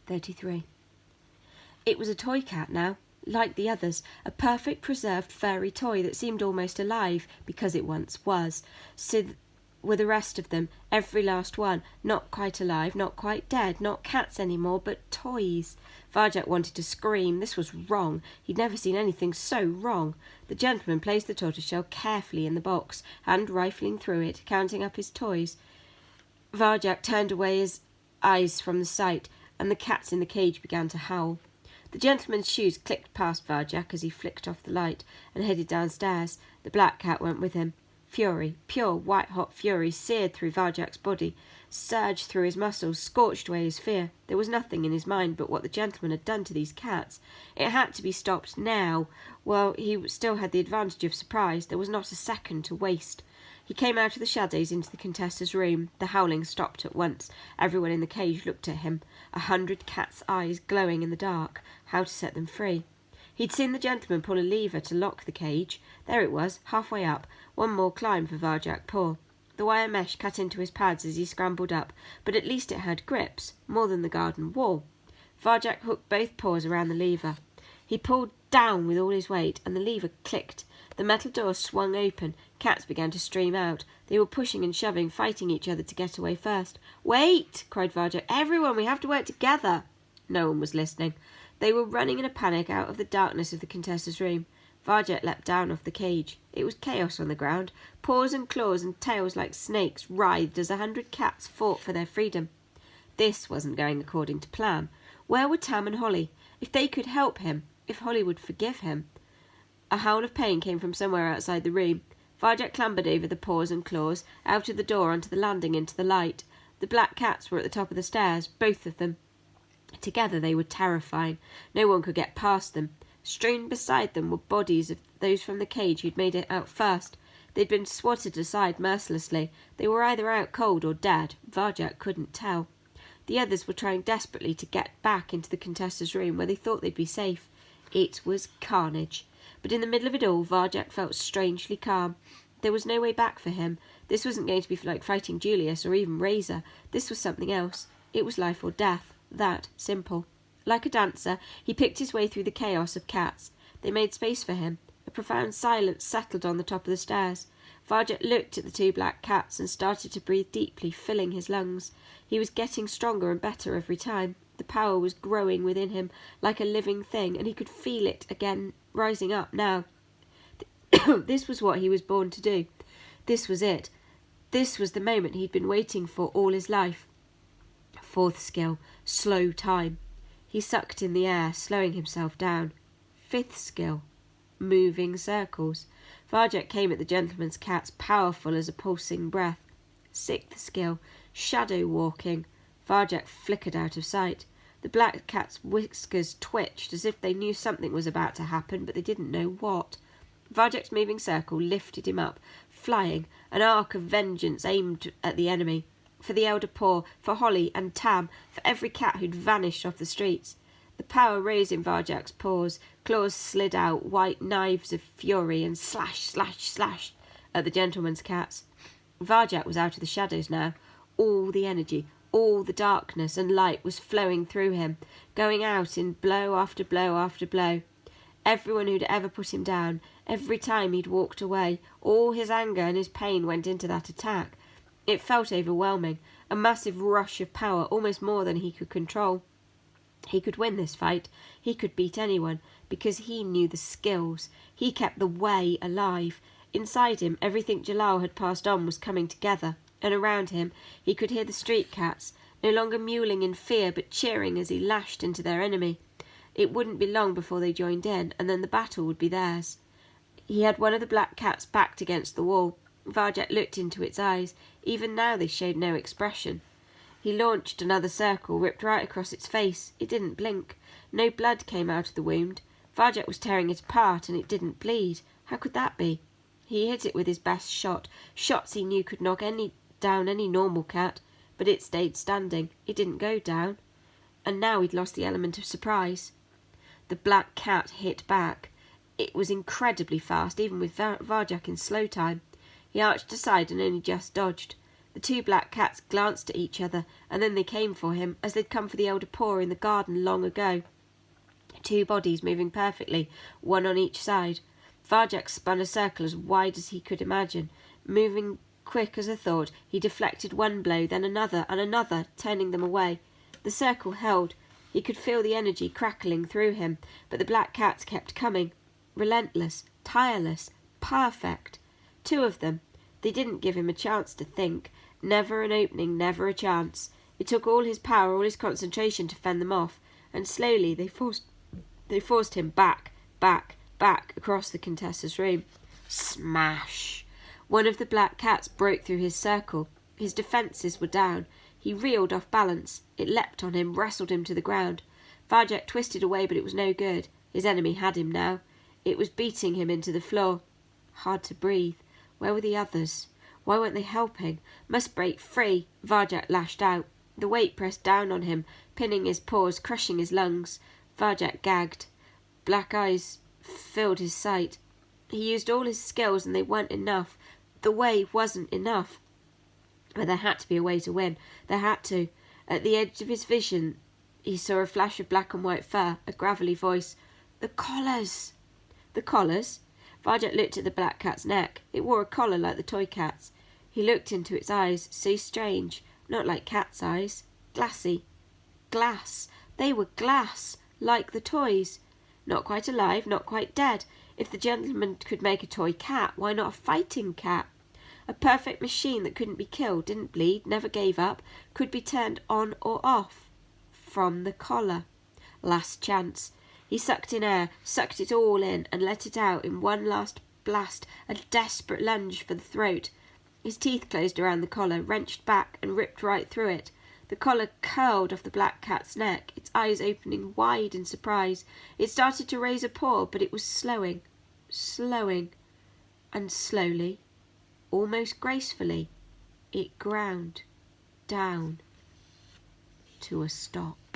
33. It was a toy cat now, like the others, a perfect preserved furry toy that seemed almost alive, because it once was. So were the rest of them, every last one, not quite alive, not quite dead, not cats anymore, but toys. Varjak wanted to scream. This was wrong. He'd never seen anything so wrong. The gentleman placed the tortoiseshell carefully in the box, hand rifling through it, counting up his toys. Varjak turned away his eyes from the sight, and the cats in the cage began to howl. The gentleman's shoes clicked past Varjak as he flicked off the light and headed downstairs. The black cat went with him. Fury, pure white-hot fury, seared through Varjak's body, surged through his muscles, scorched away his fear. There was nothing in his mind but what the gentleman had done to these cats. It had to be stopped now. Well, he still had the advantage of surprise. There was not a second to waste. He came out of the shadows into the Contessa's room. The howling stopped at once. Everyone in the cage looked at him, 100 cats' eyes glowing in the dark. How to set them free? He'd seen the gentleman pull a lever to lock the cage. There it was, halfway up. One more climb for Varjak Paw. The wire mesh cut into his pads as he scrambled up, but at least it had grips, more than the garden wall. Varjak hooked both paws around the lever. He pulled down with all his weight, and the lever clicked. The metal door swung open. Cats began to stream out. They were pushing and shoving, fighting each other to get away first. "Wait!" cried Varjak. "Everyone, we have to work together." No one was listening. They were running in a panic out of the darkness of the Contessa's room. Varjak leapt down off the cage. It was chaos on the ground. Paws and claws and tails like snakes writhed as 100 cats fought for their freedom. This wasn't going according to plan. Where were Tam and Holly? If they could help him, if Holly would forgive him. A howl of pain came from somewhere outside the room. Varjak clambered over the paws and claws, out of the door onto the landing into the light. The black cats were at the top of the stairs, both of them. Together they were terrifying. No one could get past them. Strewn beside them were bodies of those from the cage who'd made it out first. They'd been swatted aside mercilessly. They were either out cold or dead. Varjak couldn't tell. The others were trying desperately to get back into the Contessa's room where they thought they'd be safe. It was carnage. But in the middle of it all, Varjak felt strangely calm. There was no way back for him. This wasn't going to be like fighting Julius or even Razor. This was something else. It was life or death. That simple. Like a dancer, he picked his way through the chaos of cats. They made space for him. A profound silence settled on the top of the stairs. Varjak looked at the two black cats and started to breathe deeply, filling his lungs. He was getting stronger and better every time. The power was growing within him like a living thing, and he could feel it again rising up now. This was what he was born to do. This was it. This was the moment he'd been waiting for all his life. Fourth skill, slow time. He sucked in the air, slowing himself down. Fifth skill, moving circles. Varjak came at the gentleman's cats, powerful as a pulsing breath. Sixth skill, shadow walking. Varjak flickered out of sight. The black cat's whiskers twitched as if they knew something was about to happen, but they didn't know what. Varjak's moving circle lifted him up, flying, an arc of vengeance aimed at the enemy. For the elder Paw, for Holly and Tam, for every cat who'd vanished off the streets. The power rose in Varjak's paws. Claws slid out, white knives of fury, and slash, slash, slash at the gentleman's cats. Varjak was out of the shadows now. All the energy, all the darkness and light was flowing through him, going out in blow after blow after blow. Everyone who'd ever put him down, every time he'd walked away, all his anger and his pain went into that attack. It felt overwhelming, a massive rush of power, almost more than he could control. He could win this fight. He could beat anyone, because he knew the skills. He kept the way alive. Inside him, everything Jalal had passed on was coming together, and around him he could hear the street cats, no longer mewling in fear, but cheering as he lashed into their enemy. It wouldn't be long before they joined in, and then the battle would be theirs. He had one of the black cats backed against the wall. Varjak looked into its eyes. Even now they showed no expression. He launched another circle, ripped right across its face. It didn't blink. No blood came out of the wound. Varjak was tearing it apart, and it didn't bleed. How could that be? He hit it with his best shot. Shots he knew could knock down any normal cat, but it stayed standing. It didn't go down. And now he'd lost the element of surprise. The black cat hit back. It was incredibly fast, even with Varjak in slow time. He arched aside and only just dodged. The two black cats glanced at each other, and then they came for him, as they'd come for the elder Poor in the garden long ago. Two bodies moving perfectly, one on each side. Varjak spun a circle as wide as he could imagine. Moving quick as a thought, he deflected one blow, then another and another, turning them away. The circle held. He could feel the energy crackling through him, but the black cats kept coming. Relentless, tireless, perfect. Two of them. They didn't give him a chance to think. Never an opening, never a chance. It took all his power, all his concentration to fend them off, and slowly they forced him back across the Contessa's room. Smash! One of the black cats broke through his circle. His defences were down. He reeled off balance. It leapt on him, wrestled him to the ground. Varjak twisted away, but it was no good. His enemy had him now. It was beating him into the floor. Hard to breathe. Where were the others? Why weren't they helping? Must break free. Varjak lashed out. The weight pressed down on him, pinning his paws, crushing his lungs. Varjak gagged. Black eyes filled his sight. He used all his skills and they weren't enough. The way wasn't enough. But there had to be a way to win. There had to. At the edge of his vision, he saw a flash of black and white fur, a gravelly voice. The collars! The collars? Varjak looked at the black cat's neck. It wore a collar like the toy cat's. He looked into its eyes, so strange, not like cat's eyes. Glassy. Glass. They were glass, like the toys. Not quite alive, not quite dead. If the gentleman could make a toy cat, why not a fighting cat? A perfect machine that couldn't be killed, didn't bleed, never gave up, could be turned on or off. From the collar. Last chance. He sucked in air, sucked it all in, and let it out in one last blast, a desperate lunge for the throat. His teeth closed around the collar, wrenched back, and ripped right through it. The collar curled off the black cat's neck, its eyes opening wide in surprise. It started to raise a paw, but it was slowing, and slowly, almost gracefully, it ground down to a stop.